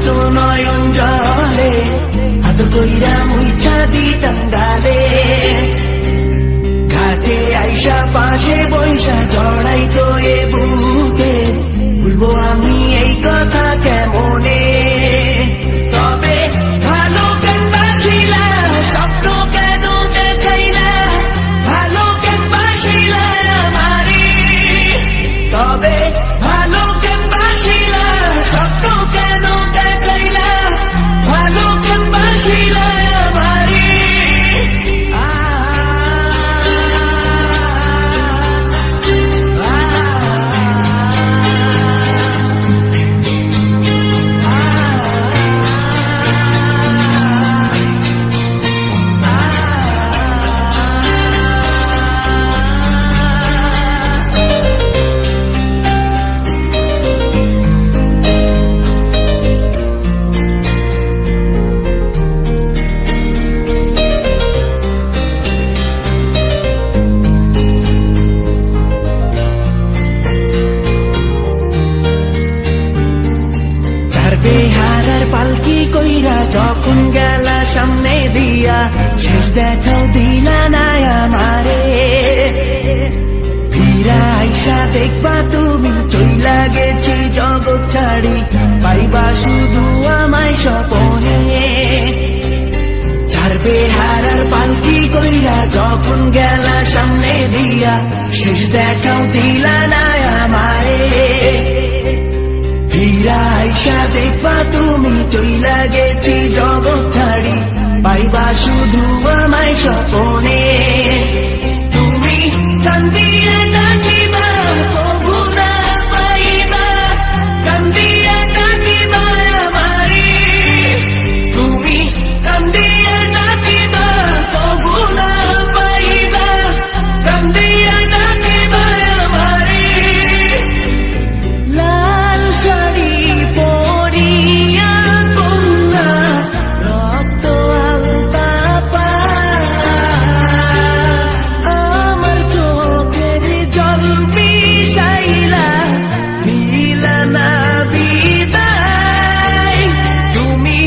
হইতো নয়ন জলে আদর কইরা মুইছা দিতাম গালে ঘাটে আইসা পাশে বৈশা জড়াইতো এ বুকে ভুলবো আমি এই কথা কেমনে তবে ভালো কেন বাসিলা স্বপ্ন কেন দেখাইলা ভালো কেন বাসিলা আমারে তবে ভালো কেন বাসিলা স্বপ্ন কেন দেখাইলা ভালো কেন বাসিলা আমারে বেহারার পালকি কইরা যখন গেলা সামনে দিয়া শেষ দেখাও দিলা না আমারে ফিরা আইসা দেখবা তুমি চইলা গেছি জগৎ ছাড়ি পাইবা শুধু আমায় স্বপনে চার বেহারার পালকি কইরা যখন গেলা সামনে দিয়া শেষ দেখাও দিলা না আমারে ফিরা আইসা দেখবা তুমি চইলা গেছি জগৎ ছাড়ি পাইবা শুধু আমায় স্বপনে তুমি কান্দিয়ে ডাকিবা কবু না পাইবা কান্দিয়ে ডাকিবা আমারে তুমি কান্দিয়ে ডাকিবা কবু না পাইবা কান্দিয়ে ডাকিবা আমারে লাল শাড়ি পরিয়া কন্যা রক্ত আলতা পা আমার চোখের জল মিশাইলা দিলা না বিদায় তুমি